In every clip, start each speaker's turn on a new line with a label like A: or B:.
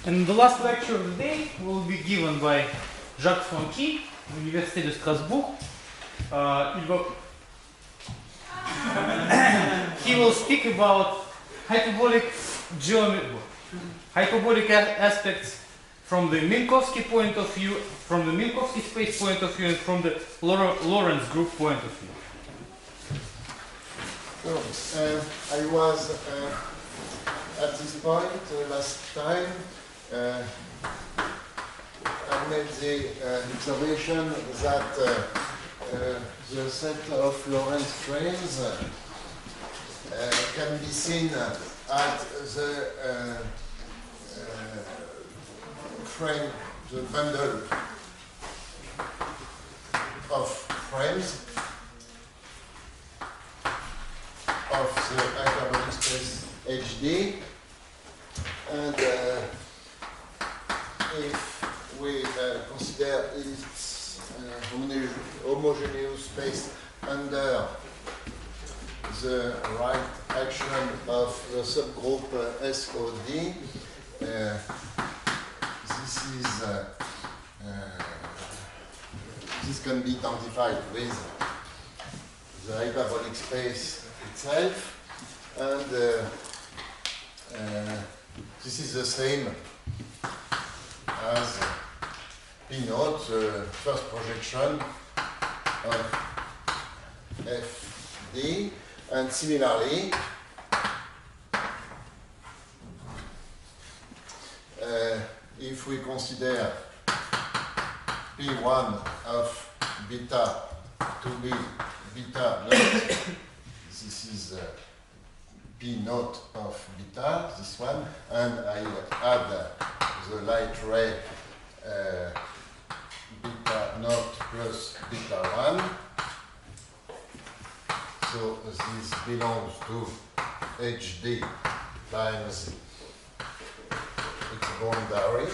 A: And the last lecture of the day will be given by Jacques Franchi, Université de Strasbourg. He will speak about hyperbolic geometry, hyperbolic aspects from the Minkowski point of view, from the Minkowski space point of view, and from the Lorentz group point of view.
B: So, I was at this point last time. I made the observation that the set of Lorentz frames can be seen at the frame, the bundle of frames of the hyperbolic space HD, and if we consider its homogeneous space under the right action of the subgroup SOD, this can be identified with the hyperbolic space itself, and this is the same as P naught, the first projection of FD, and similarly if we consider P1 of beta to be beta naught, this is P naught of beta, this one, and I add the light ray beta naught plus beta 1. So this belongs to HD times its boundary.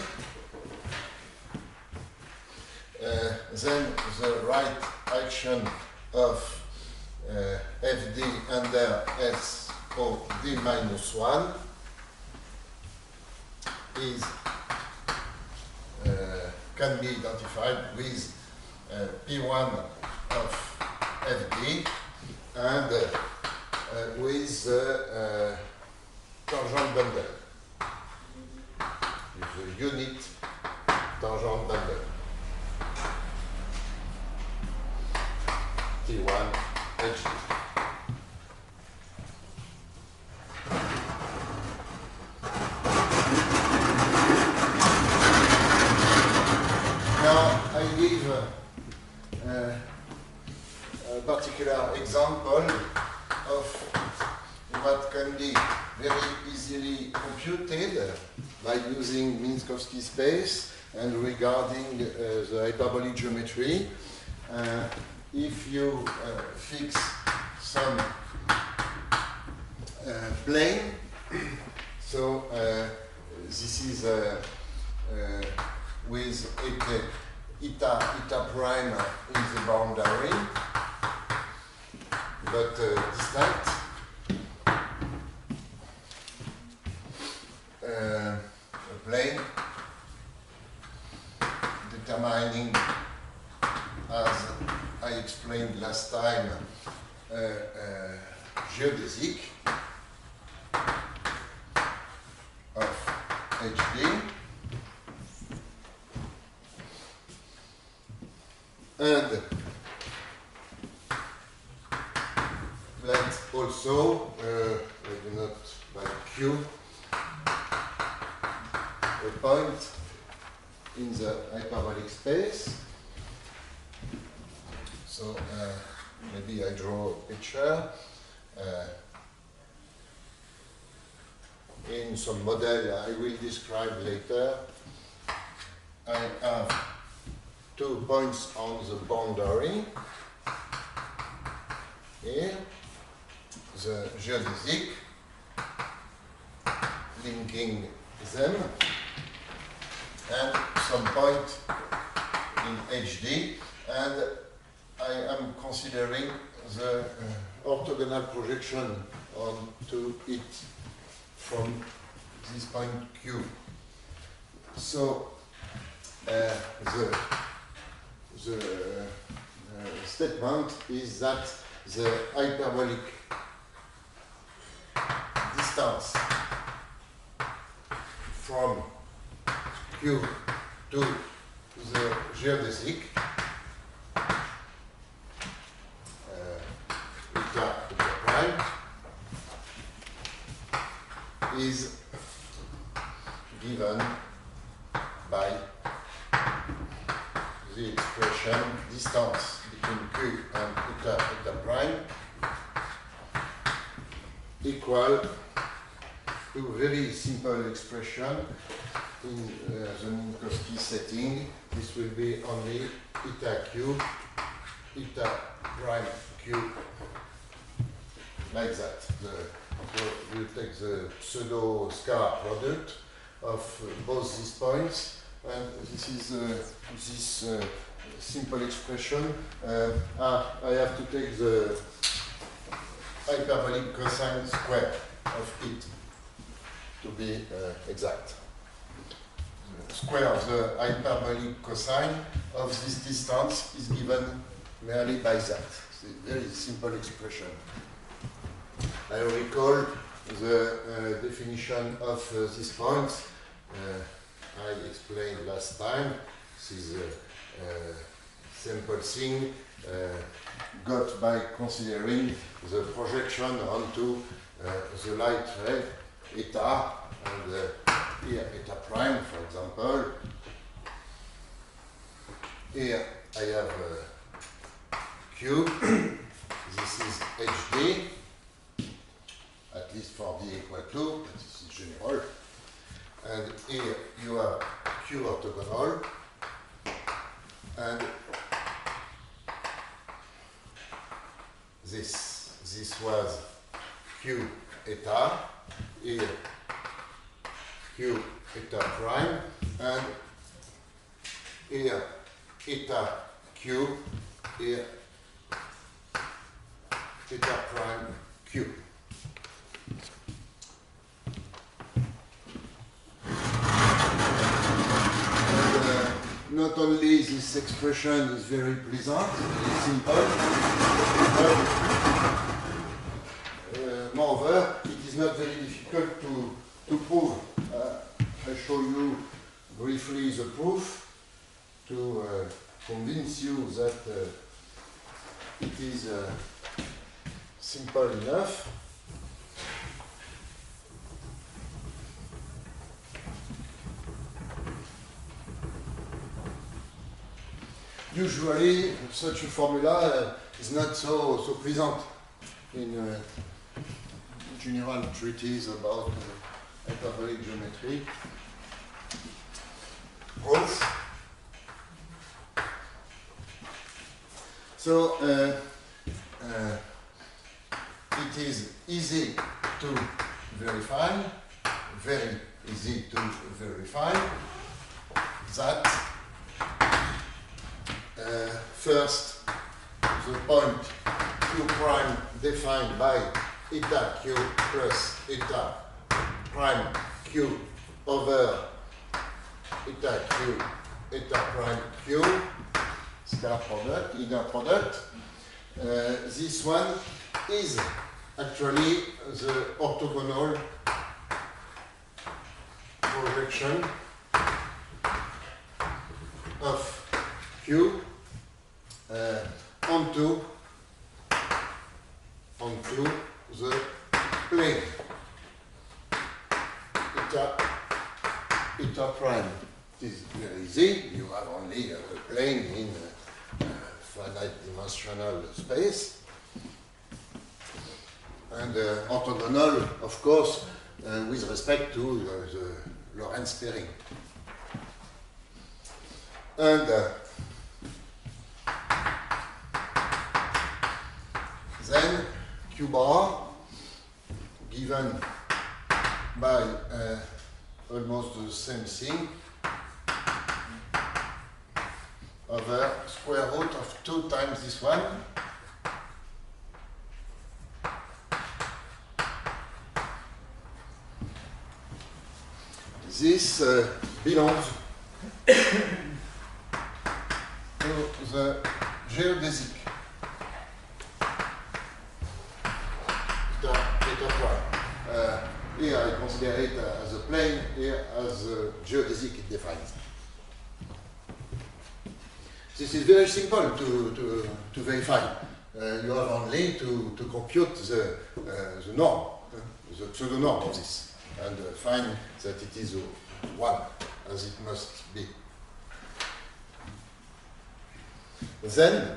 B: Then the right action of FD under SOD minus 1 is can be identified with P1 of FD and with the tangent bundle, the unit tangent bundle T1 HD. Now I give a particular example of what can be very easily computed by using Minkowski space and regarding the hyperbolic geometry. If you fix some plane, so this is with eta prime in the boundary, but distant. A plane determining, as I explained last time, geodesic of HD, and let's also, maybe not by Q, a point in the hyperbolic space. So maybe I draw a picture in some model I will describe later. I have 2 points on the boundary. Here, the geodesic linking them, and some point in HD, and I am considering the orthogonal projection onto it from this point Q. So the statement is that the hyperbolic distance from Q to the geodesic eta prime is given by the expression distance between Q and eta prime equal to a very simple expression in the Minkowski setting. This will be only eta Q, eta prime Q, like that. So you take the pseudo scalar product of both these points, and this is this simple expression. I have to take the hyperbolic cosine square of it to be exact. The square of the hyperbolic cosine of this distance is given merely by that. It's a very simple expression. I recall the definition of this point. I explained last time. This is a simple thing got by considering the projection onto the light ray eta, and here eta prime, for example. Here I have Q. This is HD, at least for d equal 2, but this is general. And here you have Q orthogonal, and this was Q eta, here Q eta prime, and here eta Q, here eta prime Q. Not only this expression is very pleasant, very simple, but moreover, it is not very difficult to prove. I show you briefly the proof to convince you that it is simple enough. Usually, such a formula is not so pleasant in general treatise about hyperbolic geometry. Proof. So it is easy to verify, very easy to verify that first, the point Q prime defined by eta Q plus eta prime Q over eta Q, eta prime Q, scalar product, inner product. This one is actually the orthogonal projection of Q onto the plane eta prime. It is very easy. You have only a plane in finite dimensional space, and orthogonal, of course, with respect to the Lorentz pairing. And then Q bar given by almost the same thing over square root of 2 times this one. this belongs to the geodesic. Theta prime. Here I consider it as a plane, here as a geodesic it defines. This is very simple to verify. You have only to compute the norm, the pseudo-norm of this, and find that it is 1, as it must be. Then,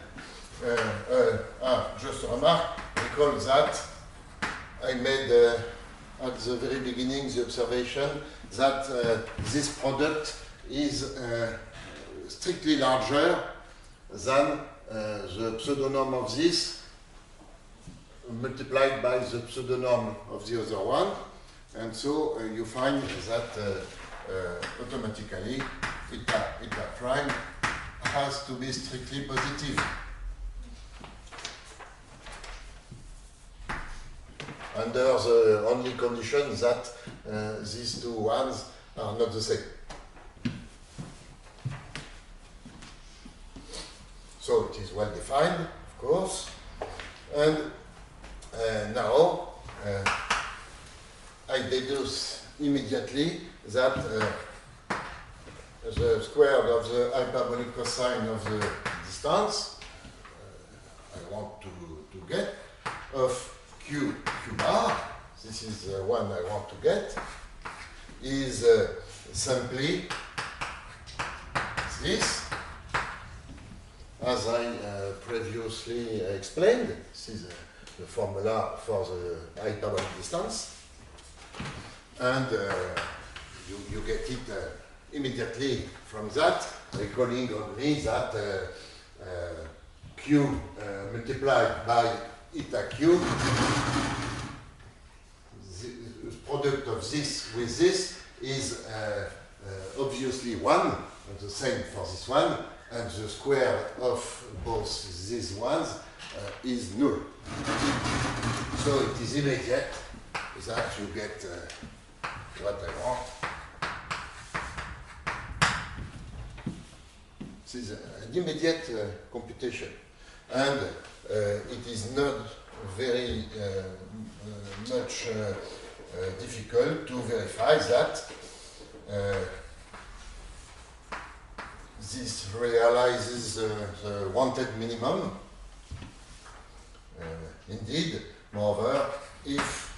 B: just a remark, recall that I made at the very beginning the observation that this product is strictly larger than the pseudonorm of this multiplied by the pseudonorm of the other one, and so you find that automatically eta prime has to be strictly positive. Under the only condition that these two ones are not the same. So it is well defined, of course, and now I deduce immediately that the square of the hyperbolic cosine of the distance I want to get of q bar, this is the one I want to get, is simply this. As I previously explained, this is the formula for the hyperbolic distance, and you get it immediately from that, recalling only that q multiplied by eta q, the product of this with this is obviously 1, and the same for this one, and the square of both these ones is null. So it is immediate that you get what I want. This is an immediate computation, and it is not very much difficult to verify that this realizes the wanted minimum. Indeed, moreover, if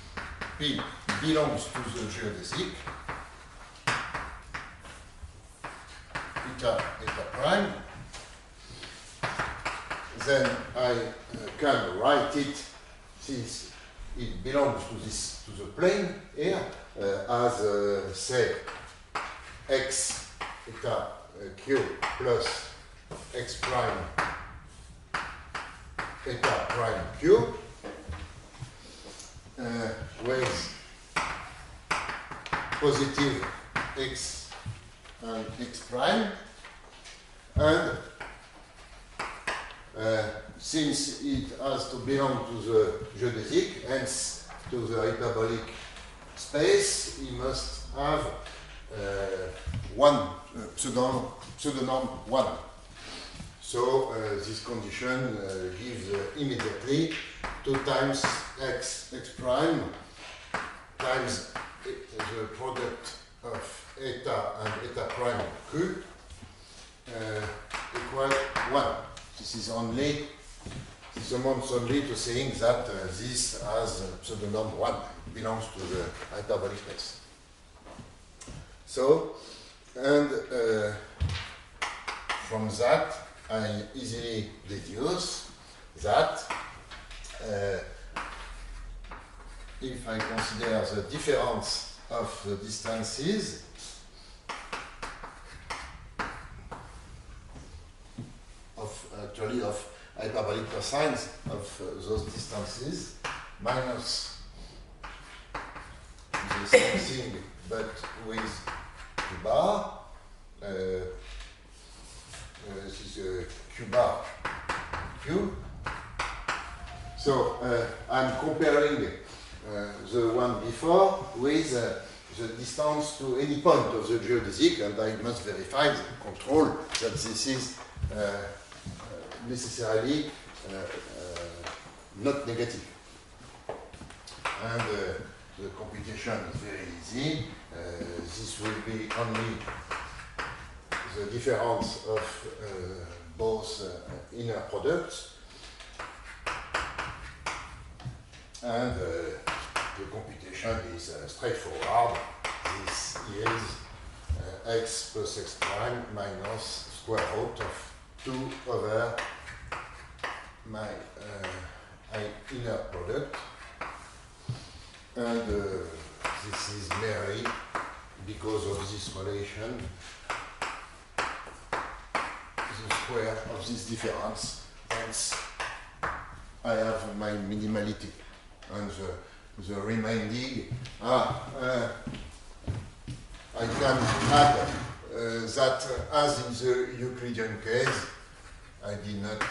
B: P belongs to the geodesic, eta prime, then I can write it, since it belongs to the plane here, as say x eta q plus x prime eta prime q with positive x and x prime, and since it has to belong to the geodesic, hence to the hyperbolic space, we must have one pseudonorm 1. So this condition gives immediately 2 times x prime times the product of eta and eta prime q equal 1. This amounts only to saying that this has pseudonorm 1, belongs to the hyperbolic space. So, and from that I easily deduce that if I consider the difference of the distances of hyperbolic cosines of those distances minus the same thing but with q bar, this is q bar q. So I'm comparing the one before with the distance to any point of the geodesic, and I must verify the control that this is necessarily not negative. And the computation is very easy. This will be only the difference of both inner products. And the computation is straightforward. This is x plus x prime minus square root of 2 over my inner product. And this is merely because of this relation, the square of this difference. Hence, I have my minimality. And the remaining, I can add that as in the Euclidean case, I did not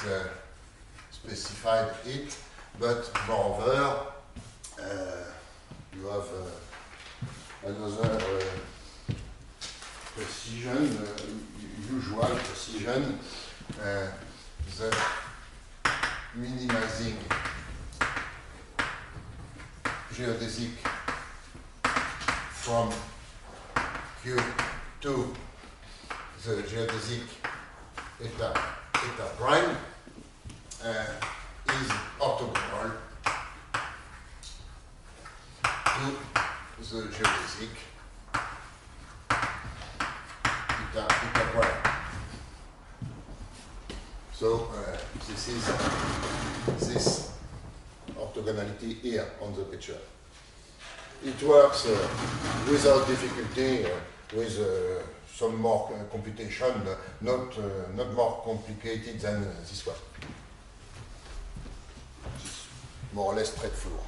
B: specify it, but moreover, you have another precision, usual precision, the minimizing geodesic from Q to the geodesic eta prime is orthogonal to the geodesic eta prime. So this is this orthogonality here on the picture. It works without difficulty, with some more computation, not more complicated than this one. It's more or less straightforward.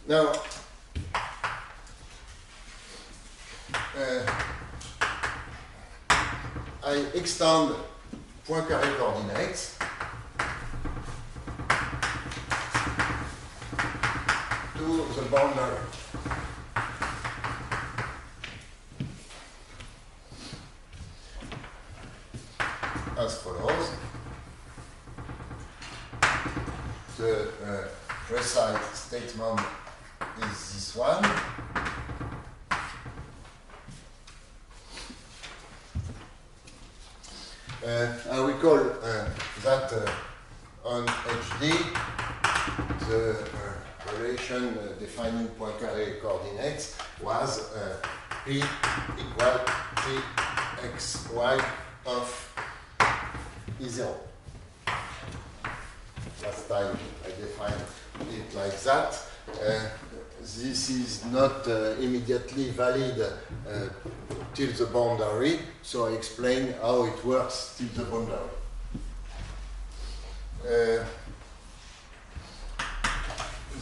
B: Now, I extend Poincaré coordinates to the boundary. As follows. The precise statement is this one. I recall that on HD, the relation defining Poincaré coordinates was P equal Pxy of E0. Last time I defined it like that. This is not immediately valid till the boundary, so I explain how it works till the boundary.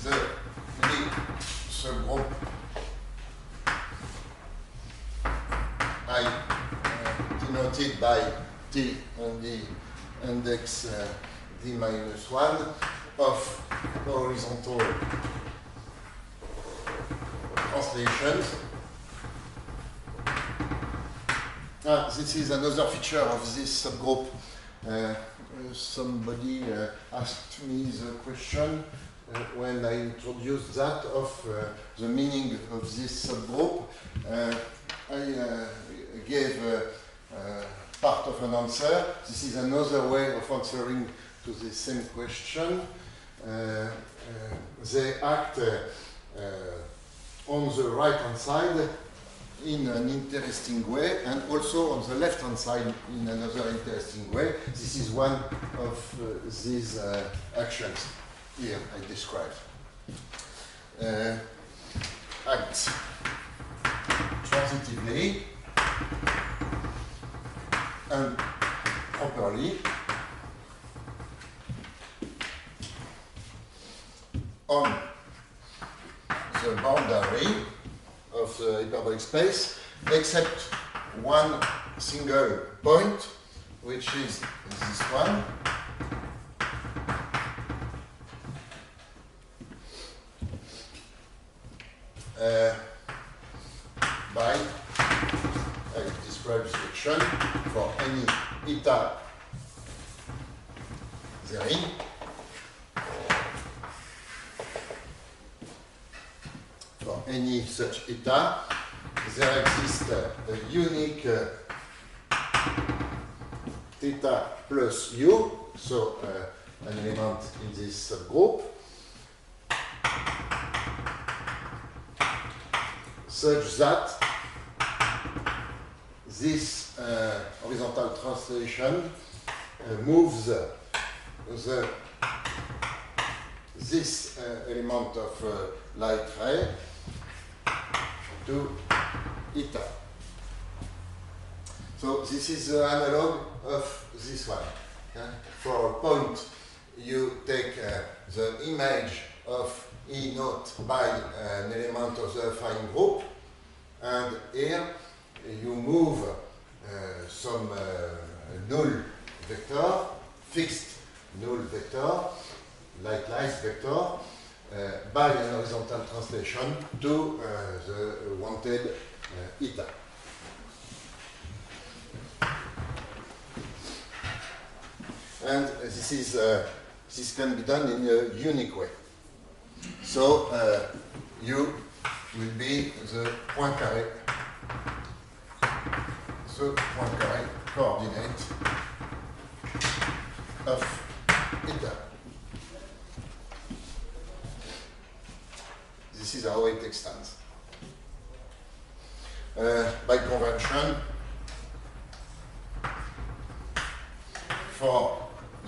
B: The Lie subgroup I denoted by T and the index D minus 1 of horizontal translations. This is another feature of this subgroup. Somebody asked me the question when I introduced that of the meaning of this subgroup. I gave part of an answer. This is another way of answering to the same question. They act on the right-hand side in an interesting way, and also on the left-hand side in another interesting way. This is one of these actions here I described. Act transitively and properly on the boundary of the hyperbolic space, except one single point, which is this one. By I describe the action for any eta therein. For any such eta, there exists a unique theta plus u, so an element in this subgroup, such that this horizontal translation moves this element of light ray to eta. So this is the analog of this one. For a point, you take the image of E naught by an element of the affine group, and here you move some null vector, fixed null vector, like light vector, by an horizontal translation to the wanted eta. And this can be done in a unique way. So U will be the Poincaré coordinate of eta. This is how it extends. By convention, for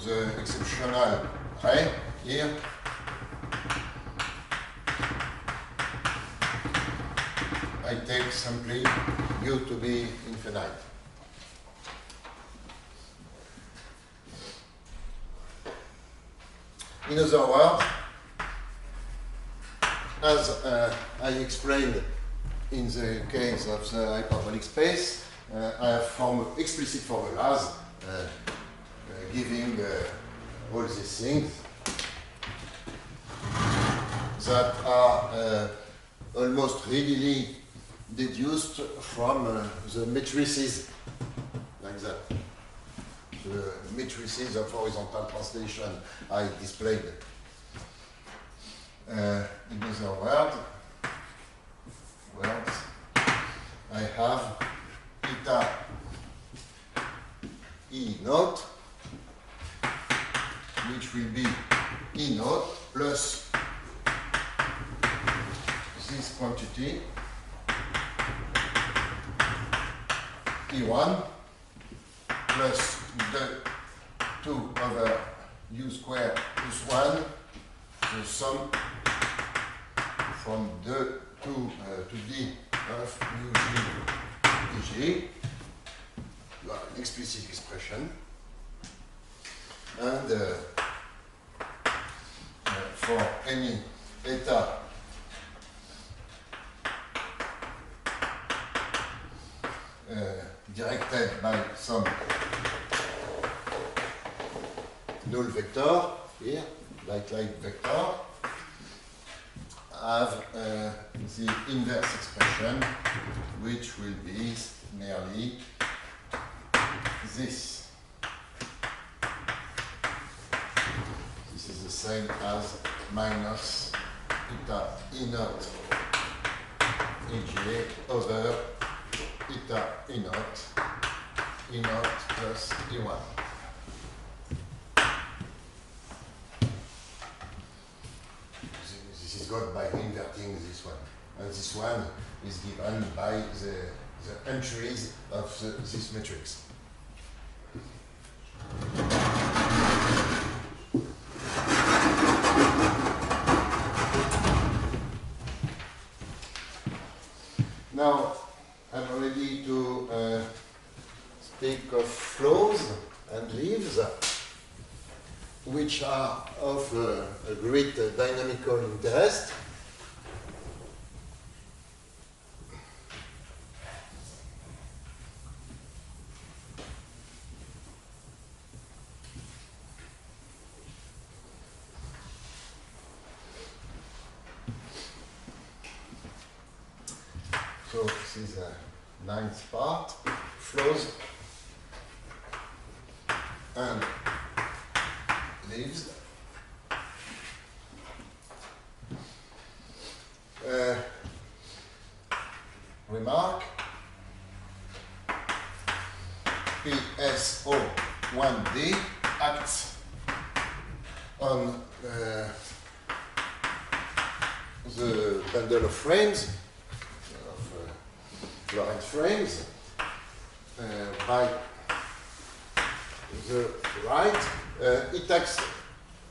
B: the exceptional ray here, I take simply U to be infinite. In other words, as I explained in the case of the hyperbolic space, I have explicit formulas giving all these things that are almost readily deduced from the matrices, like that. The matrices of horizontal translation I displayed. In other words, I have eta E naught, which will be E naught plus this quantity E1 plus the 2 over U square plus 1, the sum from the 2 to D of UG dg. You have an explicit expression. And for any eta directed by some null vector, here, light vector, have the inverse expression, which will be merely this. This is the same as minus eta E naught EGA over eta E naught plus E1. This is got by inverting this one. and this one is given by the entries of this matrix. Now I'm ready to speak of flows and leaves, which are of a great dynamical interest. So this is the ninth part, flows and leaves. Remark, PSO1D acts on the bundle of frames, Lorentz frames, by the right. It acts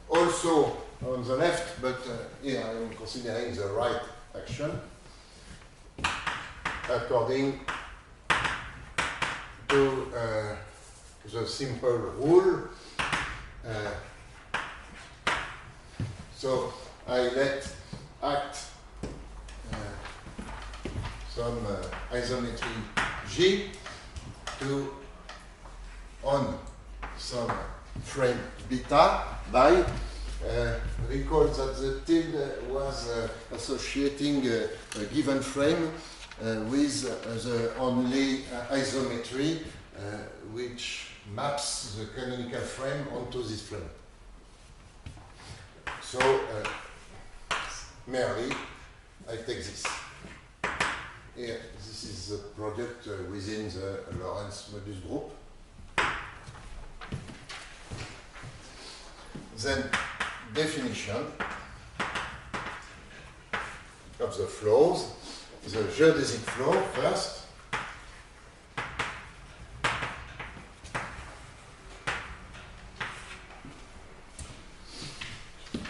B: also on the left, but here I am considering the right action according to the simple rule. So I let act some isometry G to on some frame beta by recall that the tilde was associating a given frame with the only isometry which maps the canonical frame onto this frame. So merely I take this. Here, this is the product within the Lorentz modus group. Then definition of the flows. The geodesic flow first.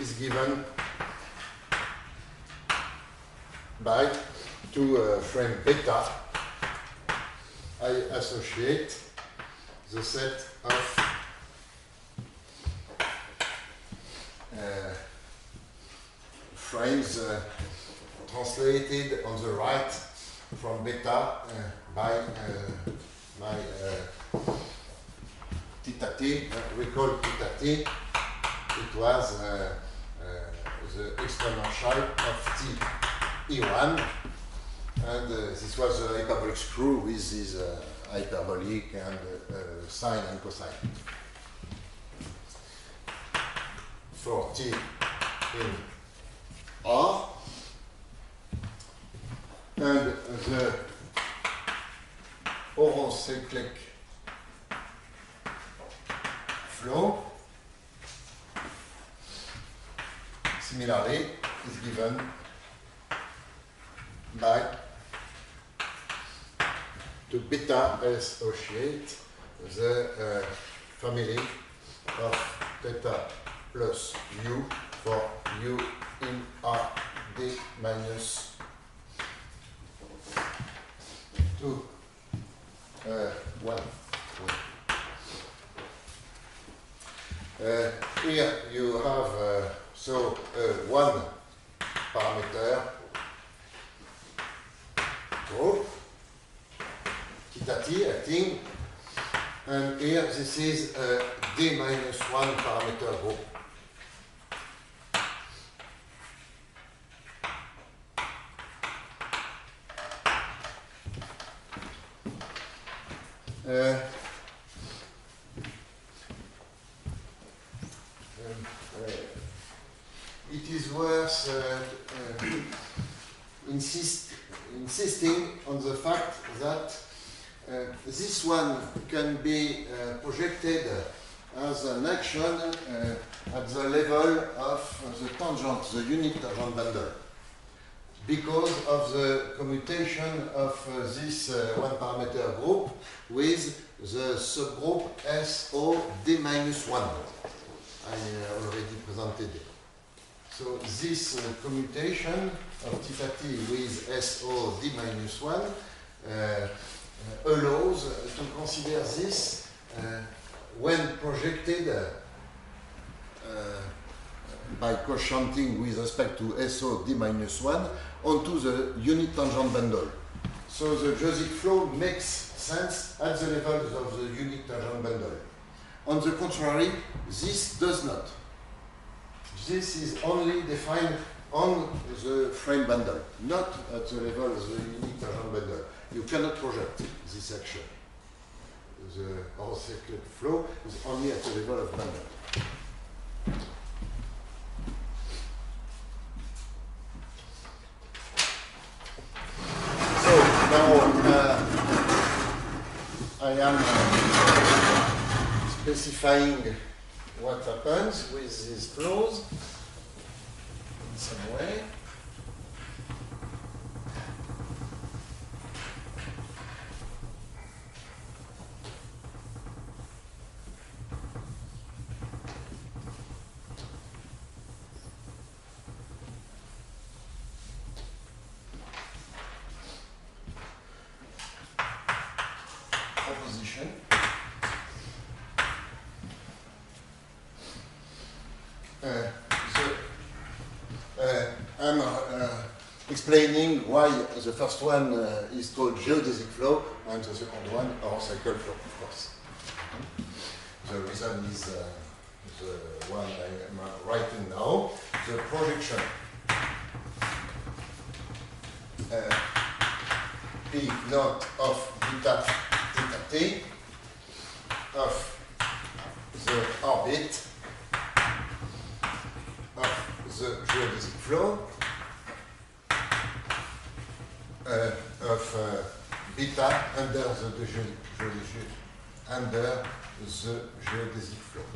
B: Is given by to frame beta. I associate the set of frames translated on the right from beta by my theta t. Recall theta t. It was the exponential of t E1, and this was a hyperbolic screw with this hyperbolic and sine and cosine. For t in R, and the orocyclic flow similarly is given by to beta associate the family of theta plus u for u in R d minus 2 1. Here you have one parameter group theta t acting, and here this is a d minus 1 parameter group. It is worth insisting on the fact that this one can be projected as an action at the level of the tangent, the unit tangent bundle. because of the commutation of this one parameter group with the subgroup SOD-1. I already presented it. So this commutation of theta t with SOD-1 allows to consider this when projected by quotienting with respect to SOD-1 onto the unit tangent bundle. So the geodesic flow makes sense at the levels of the unit tangent bundle. On the contrary, this does not. This is only defined on the frame bundle, not at the level of the unit tangent bundle. You cannot project this action. The orthocyclic flow is only at the level of bundle. So now I am specifying what happens with these flows in some way. Proposition. I'm explaining why the first one is called geodesic flow and the second one orthocycle flow, of course. The reason is the one I am writing now, the projection P naught of beta theta t of the orbit of the geodesic flow of beta under the geodesic flow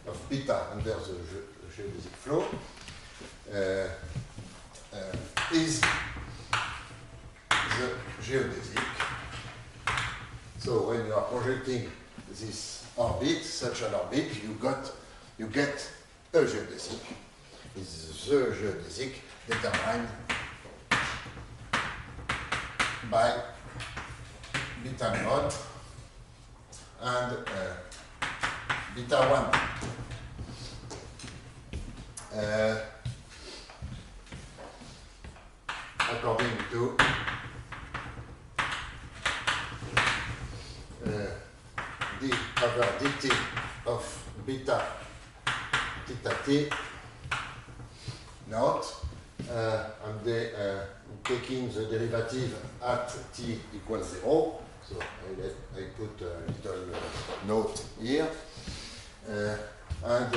B: of beta under the geodesic flow is the geodesic. So when you are projecting this orbit, such an orbit, you get a geodesic. Is the geodesic determined by beta naught and beta 1 according to d over dt of beta theta t naught, and taking the derivative at t equals 0. So I put a little note here, and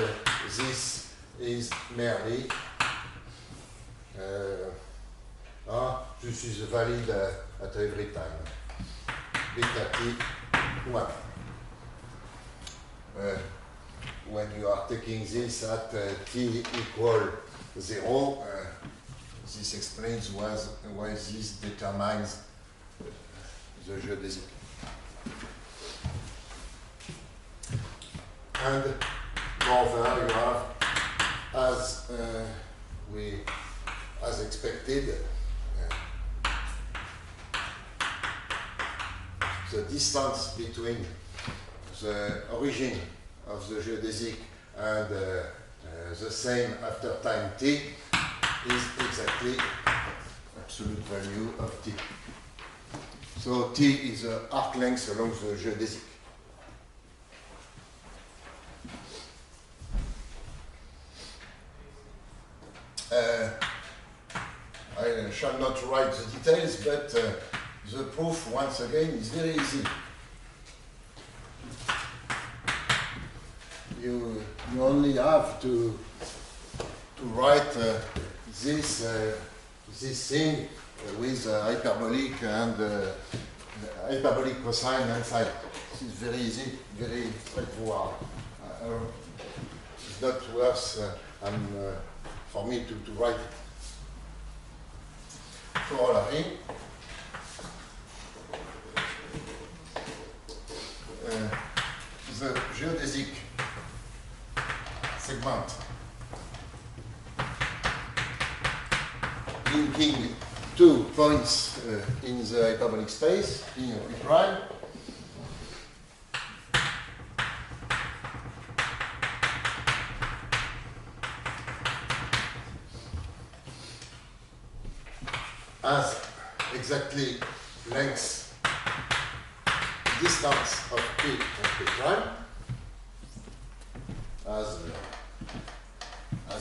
B: this is merely this is valid at every time. Beta t 1. When you are taking this at t equal 0, this explains why this determines the geodesic. And moreover, you have, as expected, the distance between the origin of the geodesic and the same after time t is exactly absolute value of t. So t is the arc length along the geodesic. I shall not write the details, but the proof, once again, is very easy. You only have to write this thing with hyperbolic and hyperbolic cosine and sine. This is very easy, very straightforward. It's not worth for me to write it. corollary. The geodesic segment linking two points in the hyperbolic space, P and P prime, has exactly length, distance of P and P prime, as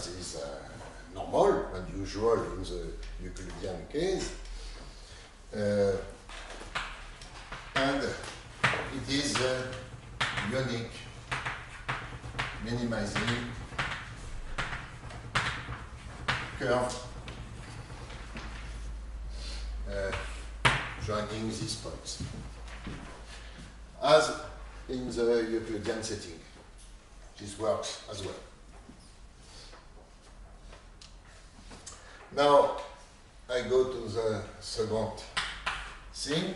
B: is normal and usual in the Euclidean case. And it is unique, minimizing curve joining these points, as in the Euclidean setting. This works as well. Now I go to the second thing.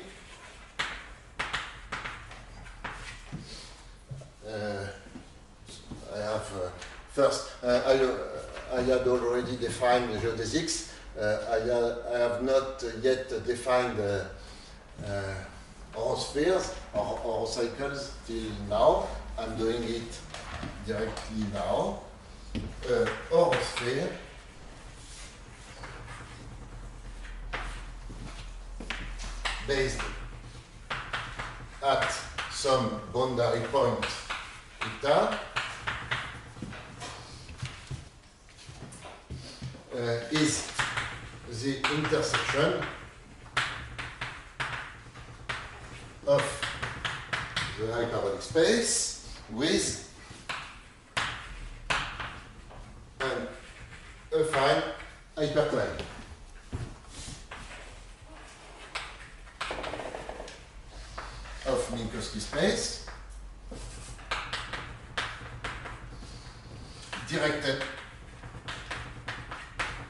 B: I have first, I had already defined the geodesics. I have not yet defined horospheres or horocycles till now. I'm doing it directly now. Horosphere based at some boundary point theta is the intersection of the hyperbolic space with an affine hyperplane. Of Minkowski space directed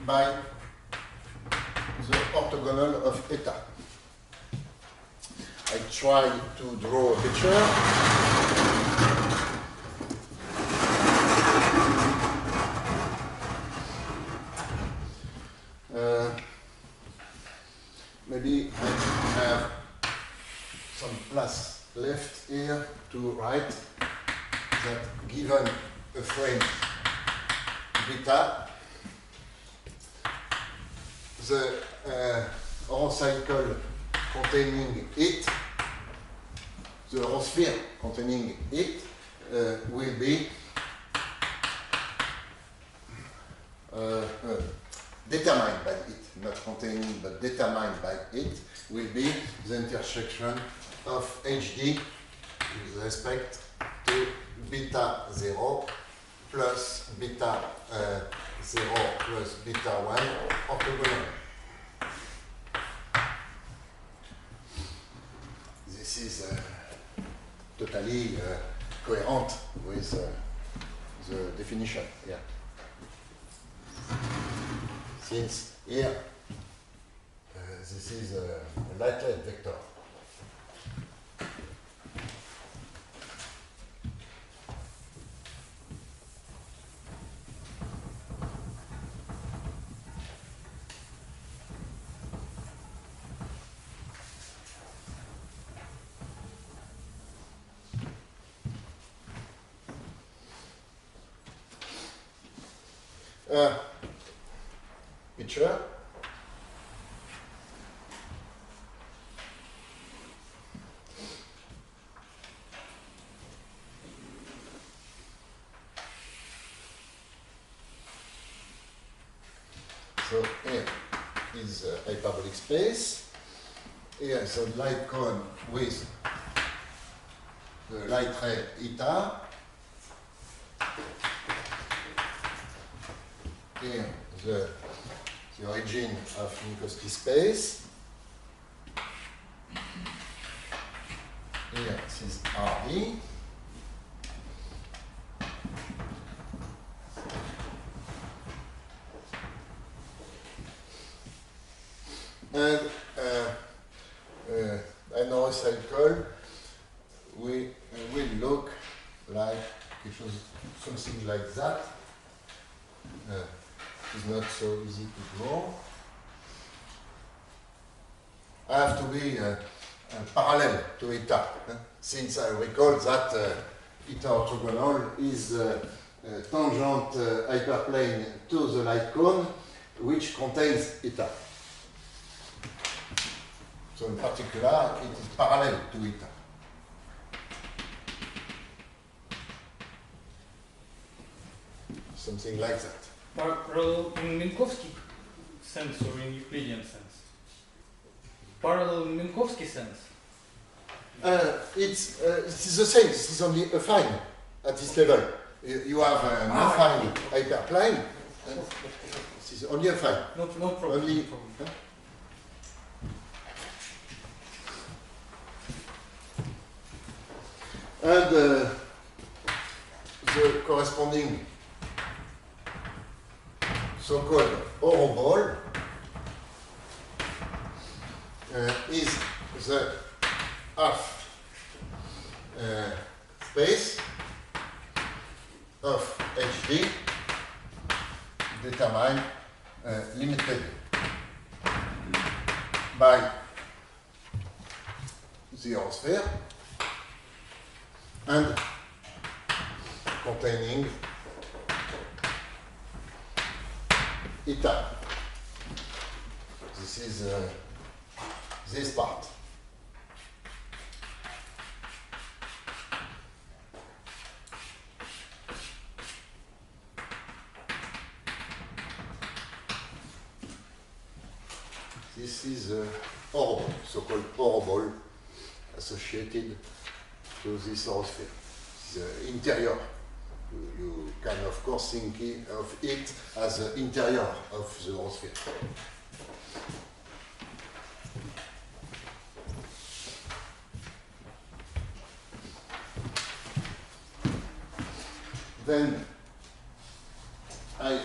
B: by the orthogonal of eta. I try to draw a picture. Maybe I have some plus left here to write that given a frame beta, the horocycle containing it, the horosphere containing it, will be determined by it, not containing but determined by it, will be the intersection of HD with respect to beta 0 plus beta 0 plus beta 1 orthogonal. This is totally coherent with the definition here. Since here this is a lightlet vector. Picture. So here is a hyperbolic space. Here is a light cone with the light ray eta. Here the origin of Minkowski space. Here this is RD. and an recycle will look like something like that. It's not so easy to draw. I have to be parallel to eta, since I recall that eta orthogonal is tangent hyperplane to the light cone, which contains eta. So in particular, it is parallel to eta. Something like that.
A: Parallel in Minkowski sense or in Euclidean sense? Parallel in Minkowski sense?
B: It's the same. This is only affine at this level. You have an affine hyperplane. And this is only affine.
A: No problem.
B: Only,
A: no problem.
B: And the corresponding so-called horoball is the half space of HD determined limited by the sphere and containing eta. This is this part. This is a horoball, so-called horoball, associated to this horosphere. The interior. You can, of course, think of it as the interior of the horosphere. Then I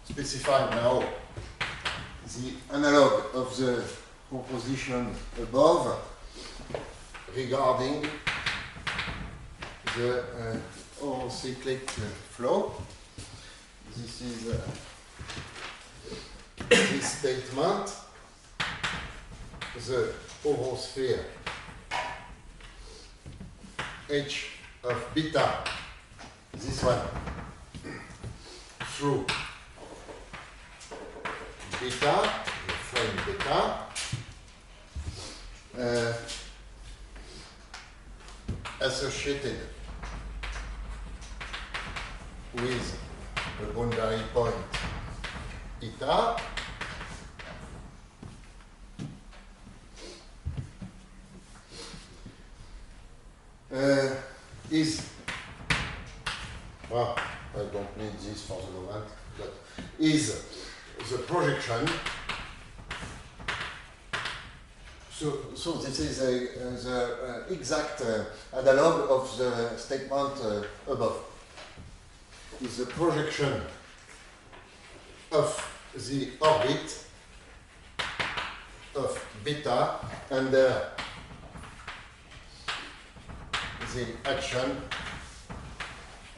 B: specify now the analog of the proposition above regarding the horocyclic flow. This is this statement. The horosphere H of beta, this one, through beta, the frame beta, associated with a boundary point eta, is, well, I don't need this for the moment, but is the projection. So this is the exact analog of the statement above. Is the projection of the orbit of beta under the action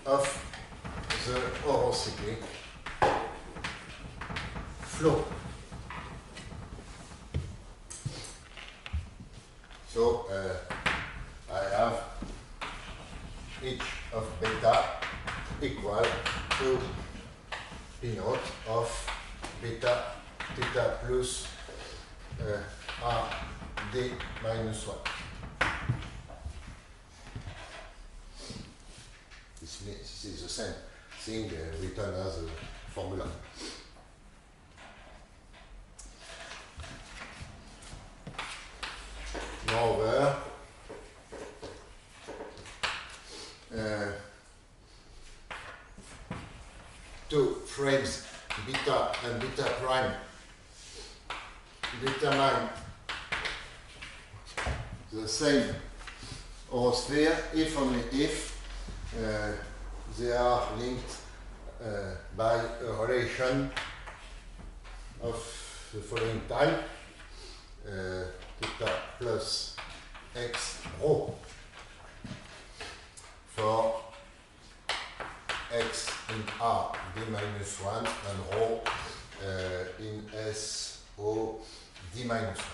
B: of the horocyclic flow. So I have H of beta equal to P naught of beta theta plus R d minus 1. This is the same thing written as a formula. Moreover, two frames beta and beta prime determine the same horosphere if only if they are linked by a relation of the following type, theta plus x rho for x in R d minus 1 and rho in S O d minus 1.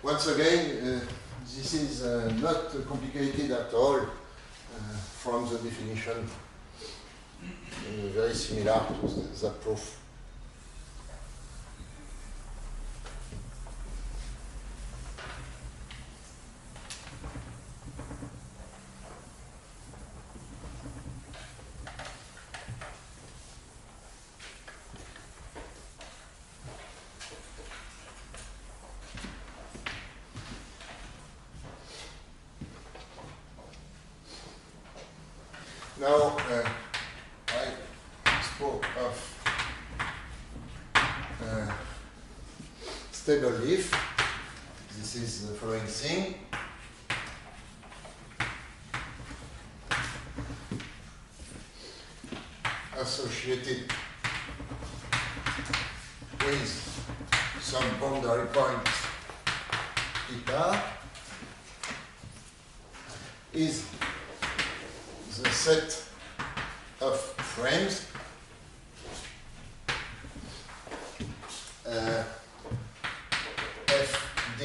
B: Once again, this is not complicated at all from the definition, very similar to that proof. Now, I spoke of stable leaf. This is the following thing. Associated with some boundary point theta is the set of frames fd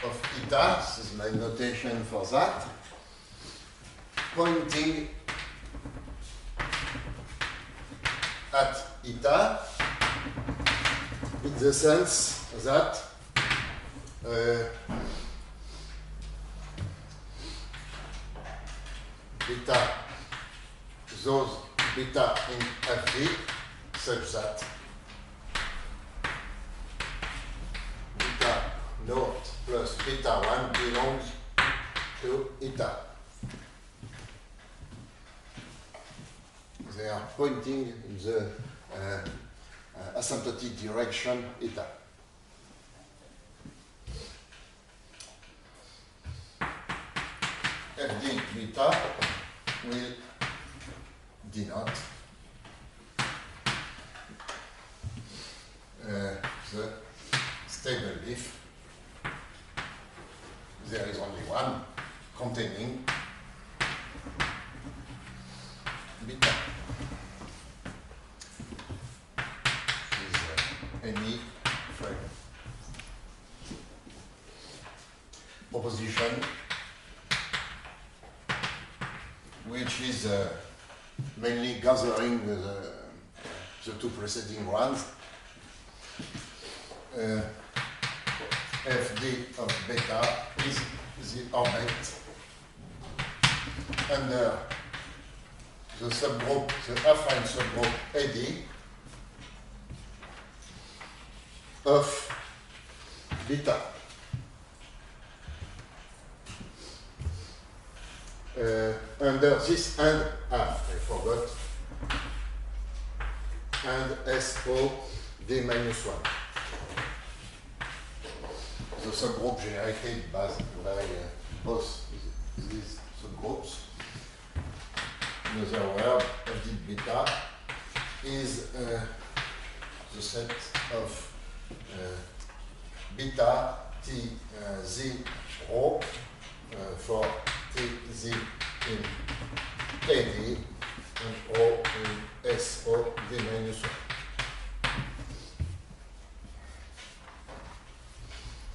B: of theta, this is my notation for that, pointing at theta in the sense that beta, those beta in Fd such that beta naught plus beta 1 belongs to eta. They are pointing in the asymptotic direction eta. Fd beta will denote the stable leaf. There is only one containing beta. Is any frame. Proposition which is mainly gathering the two preceding ones. Fd of beta is the orbit under the subgroup, the affine subgroup AD of beta. Under this and I forgot, and SO d minus 1. The subgroup generated by both these subgroups. In other words, Fd beta is the set of beta T z rho for T z in AD and rho in SO d minus 1.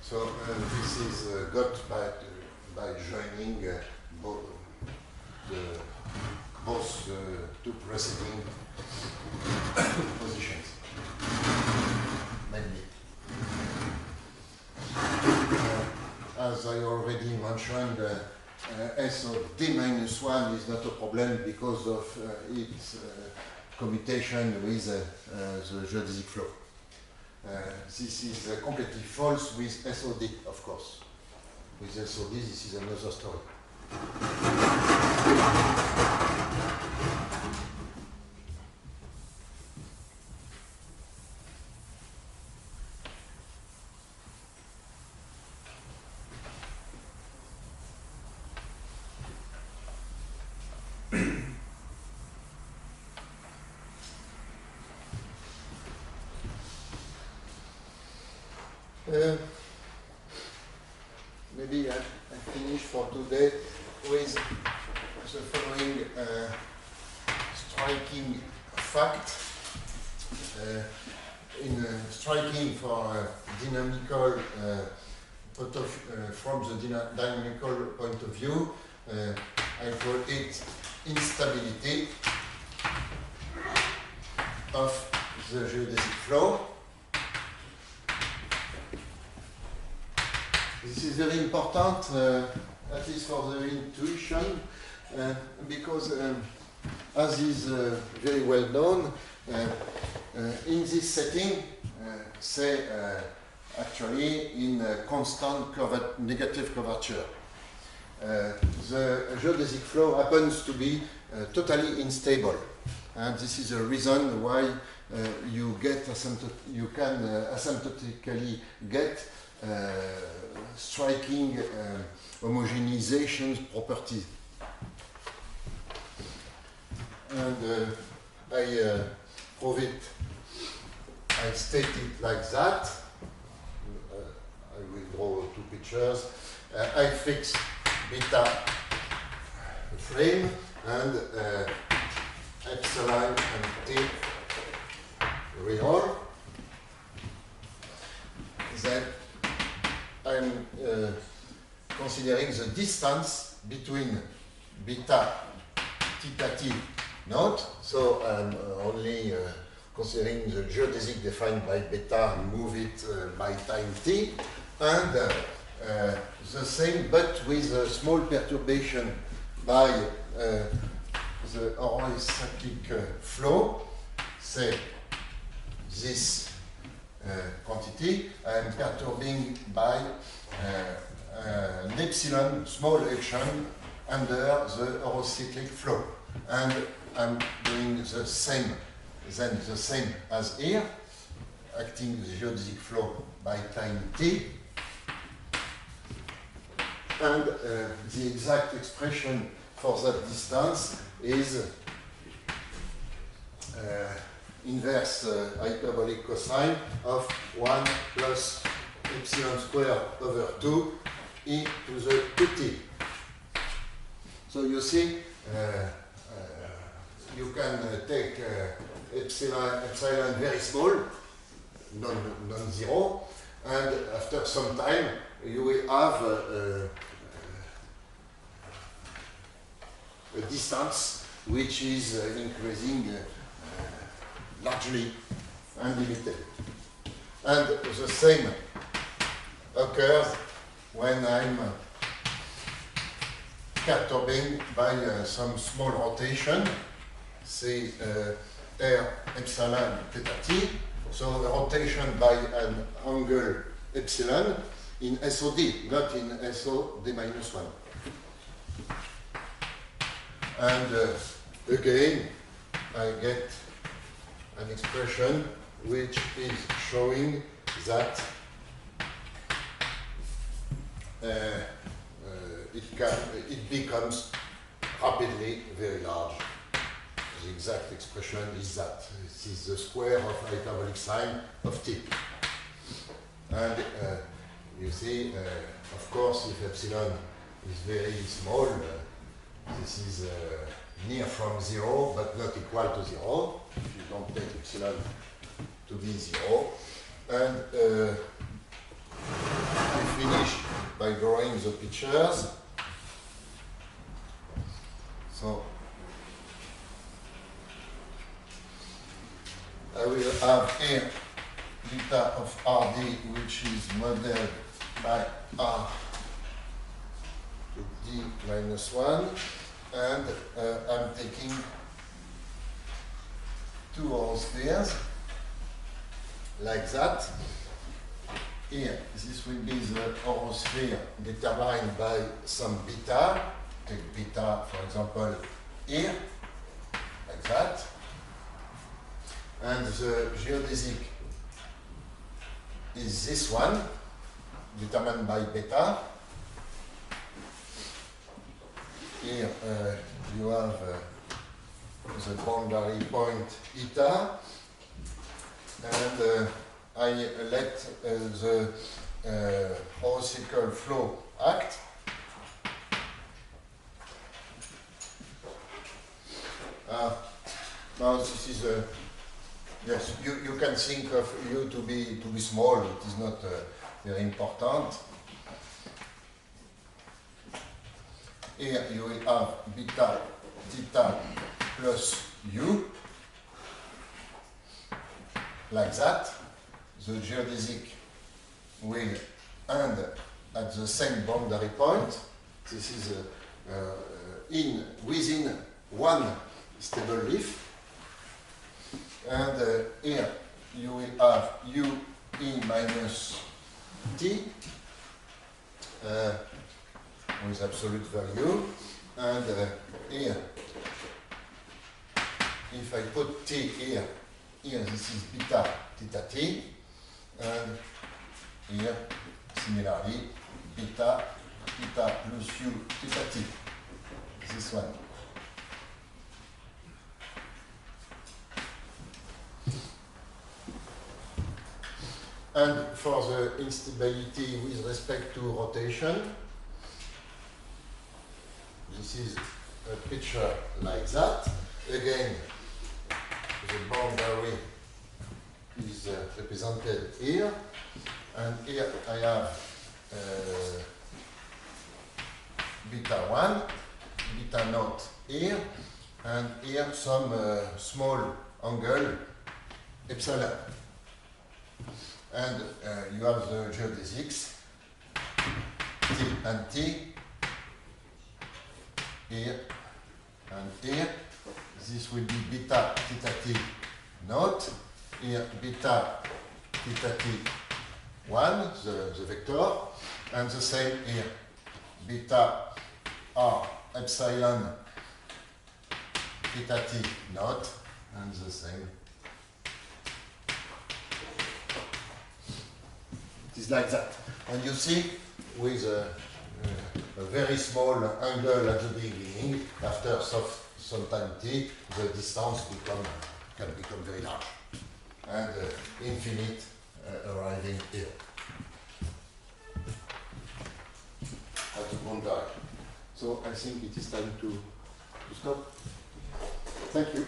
B: So this is got by joining both two preceding positions, mainly. As I already mentioned, SO d minus 1 is not a problem because of its commutation with the geodesic flow. This is completely false with SOD, of course. With SOD, this is another story. Maybe I finish for today with the following striking fact. Striking for dynamical from the dynamical point of view, I call it instability of the geodesic flow. This is very important, at least for the intuition, because as is very well known, in this setting, say actually in constant negative curvature, the geodesic flow happens to be totally unstable, and this is a reason why you can asymptotically get striking homogenization properties. And I prove it, I state it like that. I will draw two pictures. I fix beta frame and epsilon and T real. Then I'm considering the distance between beta theta T naught, so I'm only considering the geodesic defined by beta and move it by time t, and the same but with a small perturbation by the horizontal flow, say this quantity, I'm perturbing by an epsilon, small epsilon, under the horizontal flow. And I'm doing the same, then the same as here, acting the geodesic flow by time t. And the exact expression for that distance is inverse hyperbolic cosine of 1 plus epsilon squared over 2 e to the 2t. So you see, you can take epsilon very small, non-zero, and after some time you will have a distance which is increasing largely unlimited. And the same occurs when I'm perturbing by some small rotation, say r epsilon theta t, so a rotation by an angle epsilon in SOD, not in SOD minus 1. And again, I get an expression which is showing that it becomes rapidly very large. The exact expression is that. This is the square of hyperbolic sine of t. And you see, of course, if epsilon is very small, this is near from 0, but not equal to 0. If you don't take epsilon to be 0. And I finish by drawing the pictures. So I will have here beta of Rd, which is modeled by R to D minus 1, and I'm taking two horospheres like that. Here, this will be the horosphere determined by some beta. Take beta, for example, here, like that. And the geodesic is this one, determined by beta. Here you have the boundary point eta, and I let the horizontal flow act. Now this is yes. You can think of U to be small. It is not very important. Here you will have beta theta plus U, like that. The geodesic will end at the same boundary point. This is within one stable leaf. And here you will have U E minus T with absolute value. And here, if I put T here, this is beta theta T. And here, similarly, beta theta plus U theta T. This one. And for the instability with respect to rotation, this is a picture like that. Again, the boundary is represented here, and here I have beta 1, beta naught here, and here some small angle epsilon. And you have the geodesics, T and T, here and here. This will be beta theta T naught, here beta theta T 1, the vector, and the same here, beta R epsilon theta T naught, and the same. It is like that. And you see, with a very small angle at the beginning, after some time t, the distance can become very large. And infinite arriving here. At the boundary. So I think it is time to stop. Thank you.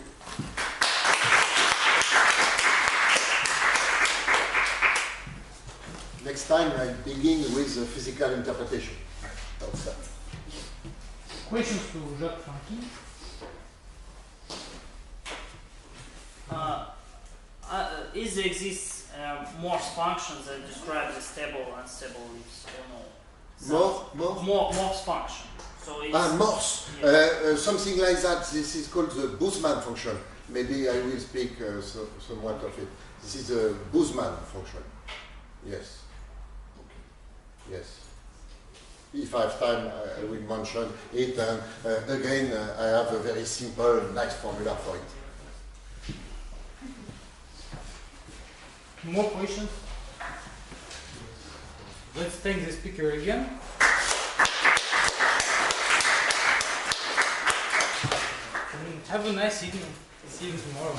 B: Next time I begin with the physical interpretation of that.
A: Questions to Jacques Franchi?
C: Is there exists Morse functions that describe the stable and unstable leaves or no? Morse function. So it's
B: Morse.
C: Yeah.
B: Something like that. This is called the Boozman function. Maybe I will speak somewhat of it. This is a Boozman function. Yes. Yes. If I have time, I will mention it. And again, I have a very simple, nice formula for it.
A: More questions? Let's thank the speaker again. Have a nice evening. See you tomorrow.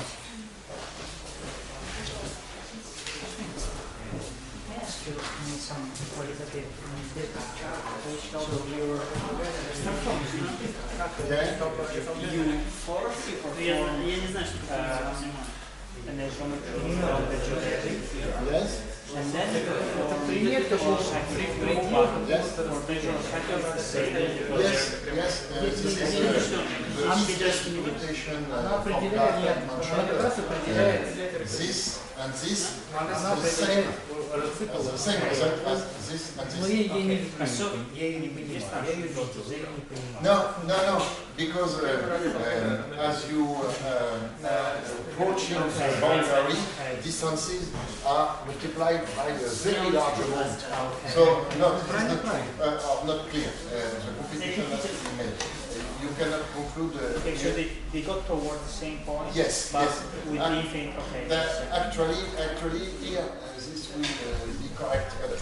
D: Some qualitative data,
C: Я не знаю, что такое
B: Yes?
D: and then
A: Пример такого
B: Yes, yes. This is the rotation this and this is the same result as this and
D: Но
B: this.
D: я ее не видел, я ее не видел, я ее не понимаю.
B: No, because as you approach the boundary, distances are multiplied by a very large amount. So, no, it is not clear. The computation has to be made. You cannot conclude.
C: Okay, so they got toward the same point.
B: Yes,
C: but
B: yes.
C: with infinite. Okay.
B: Actually, here this will be correct. But,